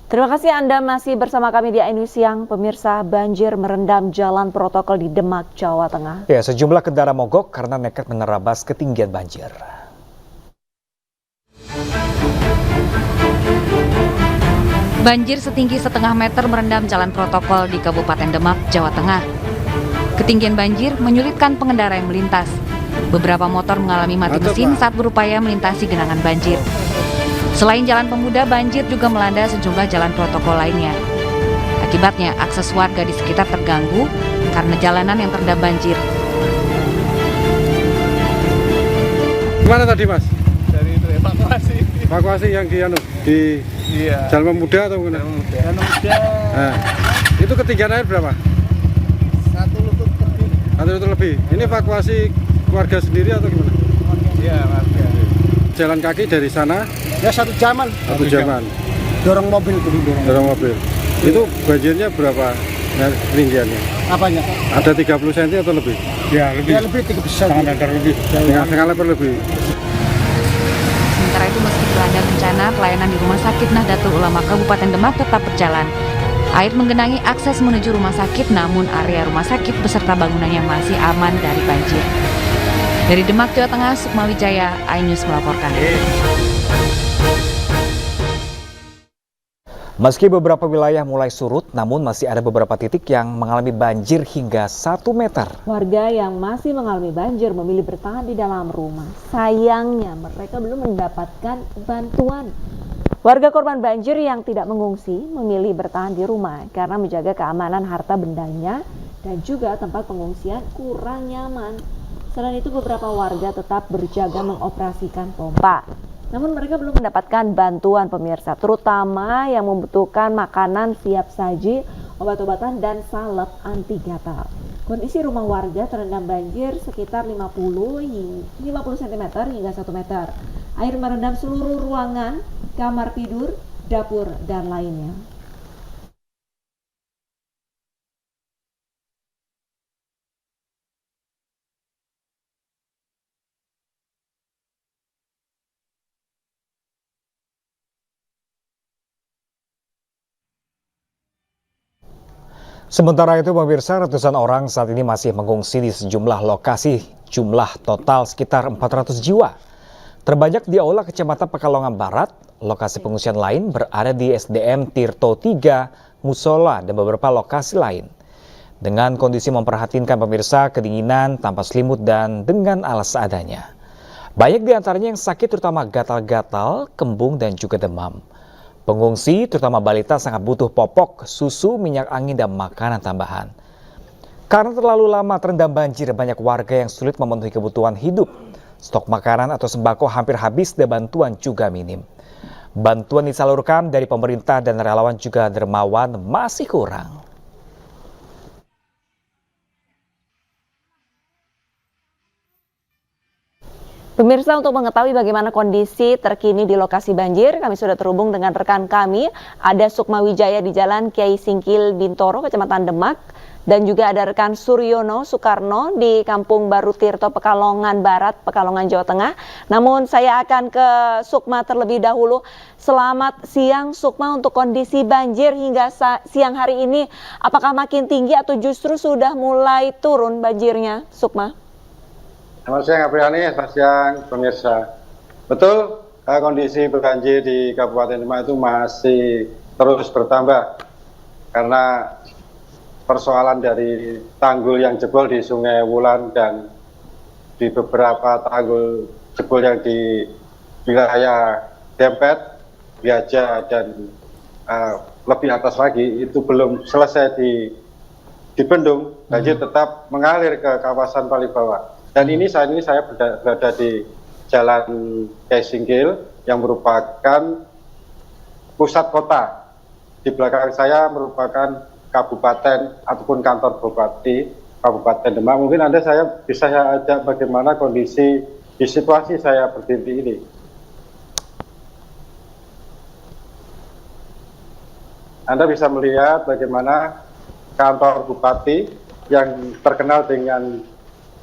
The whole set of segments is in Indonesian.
Terima kasih Anda masih bersama kami di iNews Siang. Pemirsa, banjir merendam jalan protokol di Demak, Jawa Tengah. Ya, sejumlah kendaraan mogok karena nekat menerabas ketinggian banjir. Banjir setinggi setengah meter merendam jalan protokol di Kabupaten Demak, Jawa Tengah. Ketinggian banjir menyulitkan pengendara yang melintas. Beberapa motor mengalami mati mesin saat berupaya melintasi genangan banjir. Selain Jalan Pemuda, banjir juga melanda sejumlah jalan protokol lainnya. Akibatnya, akses warga di sekitar terganggu karena jalanan yang terendam banjir. Gimana tadi, Mas? Dari itu evakuasi. Evakuasi yang di Jalan Pemuda atau gimana? Jalan Pemuda. Nah, itu ketinggian air berapa? 1 lutut lebih. 1 lutut lebih. Ini evakuasi keluarga sendiri atau gimana? Iya, warga. Jalan kaki dari sana? Ya 1 jaman. 1 jaman. Dorong mobil dulu. Dorong mobil. Itu banjirnya berapa ketinggiannya? Apanya? Ada 30 cm atau lebih? Ya lebih 3 besar. Setengah meter lebih. Setengah meter lebih. Sementara itu, meski dilanda bencana, pelayanan di Rumah Sakit Nahdlatul Ulama Kabupaten Demak tetap berjalan. Air menggenangi akses menuju rumah sakit, namun area rumah sakit beserta bangunannya masih aman dari banjir. Dari Demak, Jawa Tengah, Sukma Wijaya, iNews melaporkan. Meski beberapa wilayah mulai surut, namun masih ada beberapa titik yang mengalami banjir hingga 1 meter. Warga yang masih mengalami banjir memilih bertahan di dalam rumah. Sayangnya mereka belum mendapatkan bantuan. Warga korban banjir yang tidak mengungsi memilih bertahan di rumah karena menjaga keamanan harta bendanya dan juga tempat pengungsian kurang nyaman. Selain itu, beberapa warga tetap berjaga mengoperasikan pompa. Namun mereka belum mendapatkan bantuan, pemirsa, terutama yang membutuhkan makanan siap saji, obat-obatan, dan salep anti gatal. Kondisi rumah warga terendam banjir sekitar 50 cm hingga 1 meter. Air merendam seluruh ruangan, kamar tidur, dapur, dan lainnya. Sementara itu, pemirsa, ratusan orang saat ini masih mengungsi di sejumlah lokasi, jumlah total sekitar 400 jiwa. Terbanyak di Aula Kecamatan Pekalongan Barat, lokasi pengungsian lain berada di SDM Tirto 3, Musola, dan beberapa lokasi lain. Dengan kondisi memperhatinkan, pemirsa, kedinginan, tanpa selimut, dan dengan alas seadanya. Banyak di antaranya yang sakit, terutama gatal-gatal, kembung, dan juga demam. Pengungsi, terutama balita, sangat butuh popok, susu, minyak angin, dan makanan tambahan. Karena terlalu lama terendam banjir, banyak warga yang sulit memenuhi kebutuhan hidup. Stok makanan atau sembako hampir habis dan bantuan juga minim. Bantuan disalurkan dari pemerintah dan relawan juga dermawan masih kurang. Pemirsa, untuk mengetahui bagaimana kondisi terkini di lokasi banjir, kami sudah terhubung dengan rekan kami. Ada Sukma Wijaya di Jalan Kiai Singkil Bintoro, Kecamatan Demak. Dan juga ada rekan Suryono Soekarno di Kampung Baru Tirto, Pekalongan Barat, Pekalongan, Jawa Tengah. Namun saya akan ke Sukma terlebih dahulu. Selamat siang Sukma, untuk kondisi banjir hingga siang hari ini, apakah makin tinggi atau justru sudah mulai turun banjirnya, Sukma? Selamat siang, Apriani. Selamat siang, pemirsa. Betul, kondisi banjir di Kabupaten Demak itu masih terus bertambah karena persoalan dari tanggul yang jebol di Sungai Wulan dan di beberapa tanggul jebol yang di wilayah Dempet, Biaja, dan lebih atas lagi itu belum selesai dibendung. Banjir tetap mengalir ke kawasan paling bawah. Dan saat ini saya berada di Jalan Kiai Singkil yang merupakan pusat kota. Di belakang saya merupakan kabupaten ataupun kantor bupati Kabupaten Demak. Mungkin saya bisa ajak bagaimana kondisi di situasi saya berdiri ini. Anda bisa melihat bagaimana kantor bupati yang terkenal dengan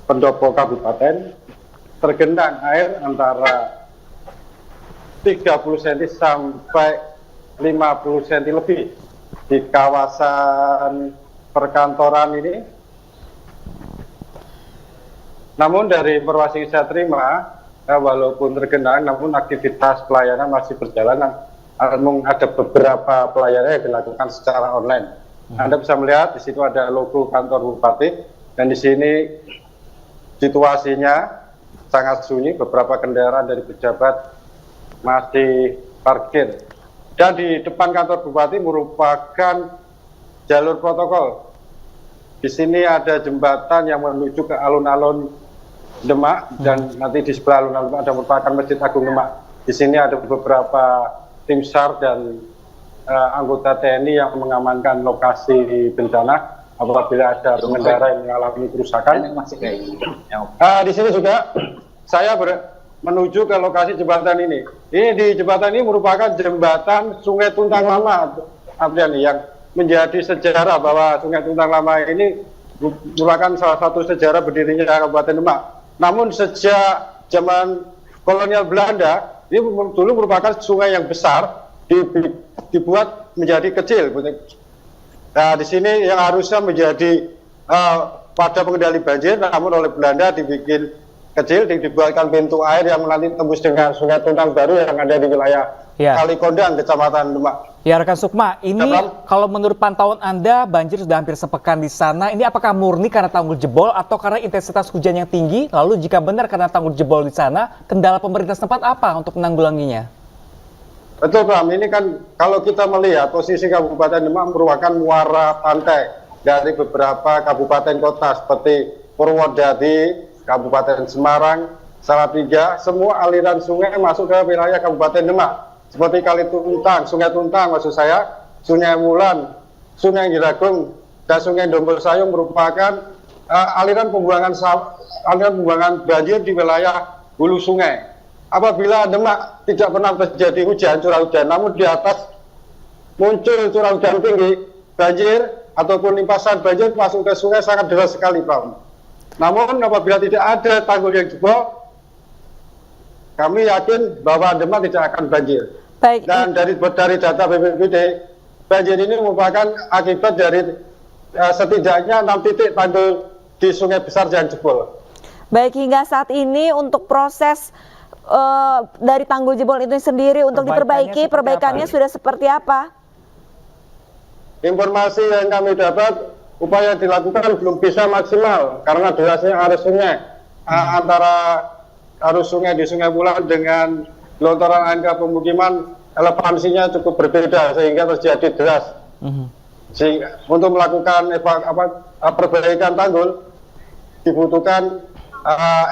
pendopo kabupaten tergenang air antara 30 cm sampai 50 cm lebih di kawasan perkantoran ini. Namun dari informasi saya terima, walaupun tergenang, namun aktivitas pelayanan masih berjalan. Namun ada beberapa pelayanan yang dilakukan secara online. Anda bisa melihat di situ ada logo kantor bupati, dan di sini situasinya sangat sunyi. Beberapa kendaraan dari pejabat masih parkir. Dan di depan kantor bupati merupakan jalur protokol. Di sini ada jembatan yang menuju ke alun-alun Demak, dan nanti di sebelah alun-alun ada merupakan Masjid Agung Demak. Di sini ada beberapa tim SAR dan anggota TNI yang mengamankan lokasi bencana apabila ada pengendara yang mengalami kerusakan. Di sini juga saya menuju ke lokasi jembatan ini. Ini di jembatan ini merupakan jembatan Sungai Tuntang Lama, Apriani, yang menjadi sejarah bahwa Sungai Tuntang Lama ini merupakan salah satu sejarah berdirinya Kabupaten Demak. Namun sejak zaman kolonial Belanda, ini dulu merupakan sungai yang besar, dibuat menjadi kecil. Nah, di sini yang harusnya menjadi pada pengendali banjir, namun oleh Belanda dibikin kecil, dibuatkan pintu air yang nanti tembus dengan Sungai Tuntang Baru yang ada di wilayah Kalikondang, Kecamatan Demak. Ya, rekan Sukma, ini kalau menurut pantauan Anda banjir sudah hampir sepekan di sana. Ini apakah murni karena tanggul jebol atau karena intensitas hujan yang tinggi? Lalu jika benar karena tanggul jebol di sana, kendala pemerintah setempat apa untuk menanggulanginya? Betul, Bram. Ini kan kalau kita melihat posisi Kabupaten Demak merupakan muara pantai dari beberapa kabupaten kota seperti Purwodadi, Kabupaten Semarang, Salatiga, semua aliran sungai masuk ke wilayah Kabupaten Demak. Seperti Kali Tuntang, Sungai Tuntang maksud saya, Sungai Wulan, Sungai Giragung, dan Sungai Dombol Sayung merupakan aliran pembuangan banjir di wilayah hulu sungai. Apabila Demak tidak pernah terjadi hujan, curah hujan, namun di atas muncul curah hujan tinggi, banjir ataupun limpasan banjir masuk ke sungai sangat deras sekali, Pak. Namun apabila tidak ada tanggul yang jebol, kami yakin bahwa Demak tidak akan banjir. Baik. Dan dari data BPBD, banjir ini merupakan akibat dari setidaknya 6 titik tanggul di sungai besar yang jebol. Baik, hingga saat ini untuk proses dari tanggul jebol itu sendiri untuk diperbaiki, perbaikannya sudah seperti apa? Informasi yang kami dapat, upaya dilakukan belum bisa maksimal karena derasnya arus sungai antara arus sungai di Sungai Wulan dengan gelontoran air ke pemukiman elevansinya cukup berbeda sehingga terjadi deras. Sehingga untuk melakukan perbaikan tanggul dibutuhkan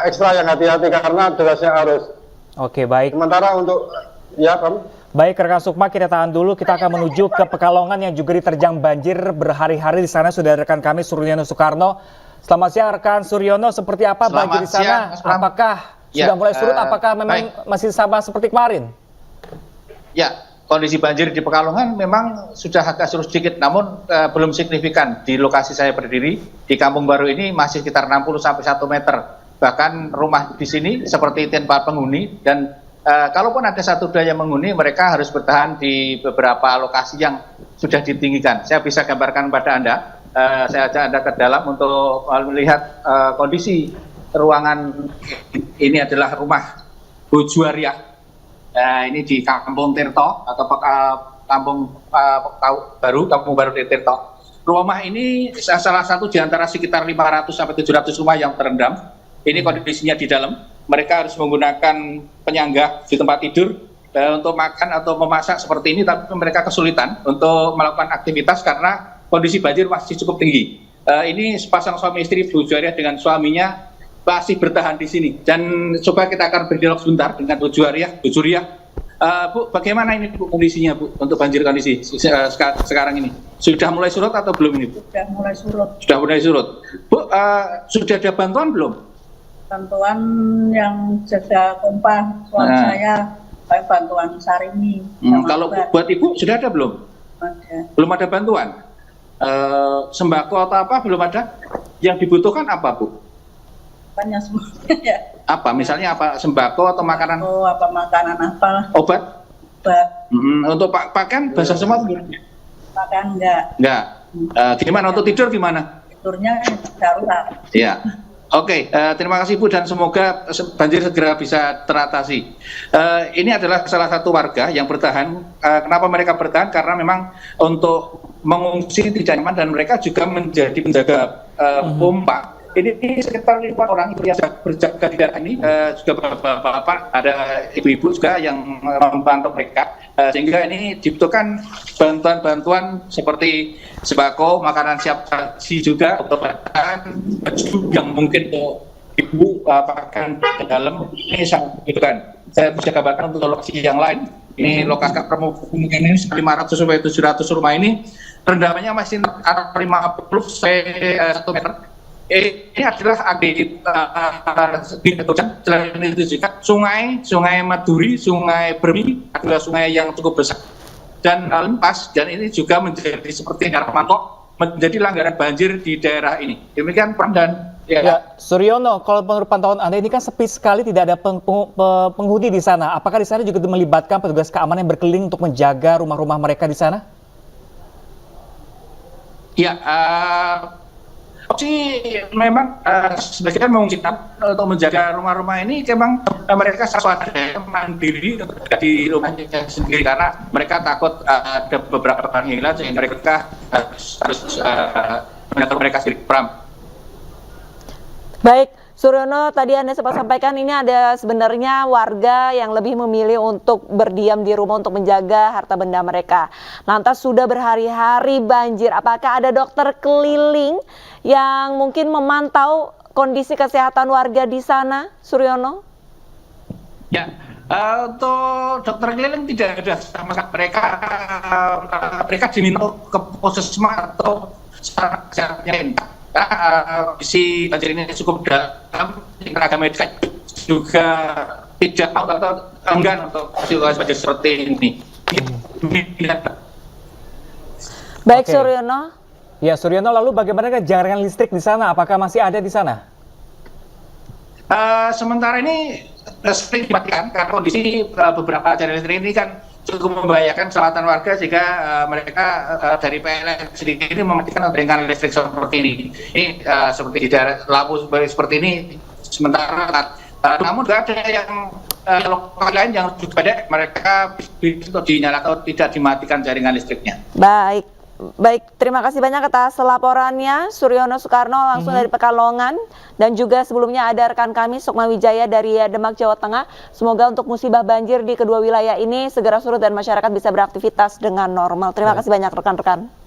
ekstra yang hati-hati karena derasnya arus. Oke, baik. Sementara untuk Baik, rekan Sukma, kita tahan dulu. Kita akan menuju ke Pekalongan yang juga diterjang banjir berhari-hari. Di sana sudah rekan kami Suryono Soekarno. Selamat siang rekan Suryono, seperti apa banjir di sana? Apakah sudah mulai surut? Apakah memang masih sama seperti kemarin? Ya, kondisi banjir di Pekalongan memang sudah agak surut sedikit, namun belum signifikan. Di lokasi saya berdiri, di Kampung Baru ini masih sekitar 60-1 meter. Bahkan rumah di sini seperti tanpa penghuni, dan kalaupun ada 1-2 yang menghuni, mereka harus bertahan di beberapa lokasi yang sudah ditinggikan. Saya bisa gambarkan kepada Anda, saya ajak Anda ke dalam untuk melihat kondisi ruangan. Ini adalah rumah Bu Juwariah. Ini di Kampung Tirto atau Kampung Baru Tirto. Rumah ini salah satu di antara sekitar 500 sampai 700 rumah yang terendam. Ini kondisinya di dalam. Mereka harus menggunakan penyangga di tempat tidur untuk makan atau memasak seperti ini, tapi mereka kesulitan untuk melakukan aktivitas karena kondisi banjir masih cukup tinggi. Ini sepasang suami istri Bu Juwariah dengan suaminya masih bertahan di sini, dan coba kita akan berdialog sebentar dengan Bu Juwariah. Bu, bagaimana ini Bu kondisinya, Bu, untuk banjir kondisi sekarang ini? Sudah mulai surut atau belum ini, Bu? Sudah mulai surut. Sudah mulai surut. Bu, sudah ada bantuan belum? Bantuan yang jaga pompa suami saya, kayak bantuan Sarimi. Kalau buat Ibu sudah ada belum? Ada. Belum ada bantuan. Sembako atau apa belum ada? Yang dibutuhkan apa, Bu? Banyak semuanya ya. Apa? Misalnya apa? Sembako atau makanan? Oh, apa makanan apa? Obat? obat. Untuk pakaian basah semua? Pakaian enggak. Enggak. Gimana untuk tidur gimana? Tidurnya darurat. Iya. Oke, terima kasih Bu dan semoga banjir segera bisa teratasi. Ini adalah salah satu warga yang bertahan. Kenapa mereka bertahan? Karena memang untuk mengungsi tidak nyaman dan mereka juga menjadi penjaga pompa. Ini sekitar 5 orang yang berjaga di daerah ini, juga bapak-bapak, ada ibu-ibu juga yang membantu mereka, sehingga ini dibutuhkan bantuan-bantuan seperti sembako, makanan siap saji juga, obat-obatan, baju yang mungkin untuk ibu pakaian ke dalam, ini sangat dibutuhkan. Saya bisa kabarkan untuk lokasi yang lain, ini lokasi kemungkinan ini 500 sampai 700 rumah ini, rendamannya masih antara 50 sampai 1 meter. Ini adalah di selain itu juga sungai Maduri, sungai Bermi adalah sungai yang cukup besar dan limpas, dan ini juga menjadi seperti Darmanto menjadi langganan banjir di daerah ini. Demikian Pram dan Ya, Suryono, kalau menurut pantauan Anda ini kan sepi sekali, tidak ada penghuni di sana. Apakah di sana juga melibatkan petugas keamanan yang berkeliling untuk menjaga rumah-rumah mereka di sana? Ya, opsi memang sebagian mengungsikan untuk menjaga rumah-rumah ini, memang mereka swadaya mandiri di rumahnya sendiri karena mereka takut ada beberapa barang hilang sehingga mereka harus menjaga mereka sendiri. Pram. Baik, Suryono, tadi Anda sempat sampaikan ini ada sebenarnya warga yang lebih memilih untuk berdiam di rumah untuk menjaga harta benda mereka. Lantas sudah berhari-hari banjir, apakah ada dokter keliling yang mungkin memantau kondisi kesehatan warga di sana, Suryono? Ya, untuk dokter keliling tidak ada sama sekali. Mereka diminta ke puskesmas atau sarana lain. Kondisi banjir ini cukup dalam, tenaga medis juga tidak mau atau enggan untuk situasi banjir seperti ini. Baik, Oke. Suryono. Ya, Suryono, lalu bagaimana jaringan listrik di sana? Apakah masih ada di sana? Sementara ini sering dimatikan karena kondisi beberapa jaringan listrik ini kan cukup membahayakan keselamatan warga, sehingga mereka dari PLN sendiri mematikan jaringan listrik seperti ini. Ini seperti di daerah Labu seperti ini sementara. Namun juga ada yang lokal lain yang juga ada, mereka bisa dinyalakan atau tidak dimatikan jaringan listriknya. Baik, terima kasih banyak atas laporannya, Suryono Soekarno langsung dari Pekalongan, dan juga sebelumnya ada rekan kami Sukma Wijaya dari Demak, Jawa Tengah. Semoga untuk musibah banjir di kedua wilayah ini segera surut dan masyarakat bisa beraktivitas dengan normal. Terima kasih banyak rekan-rekan.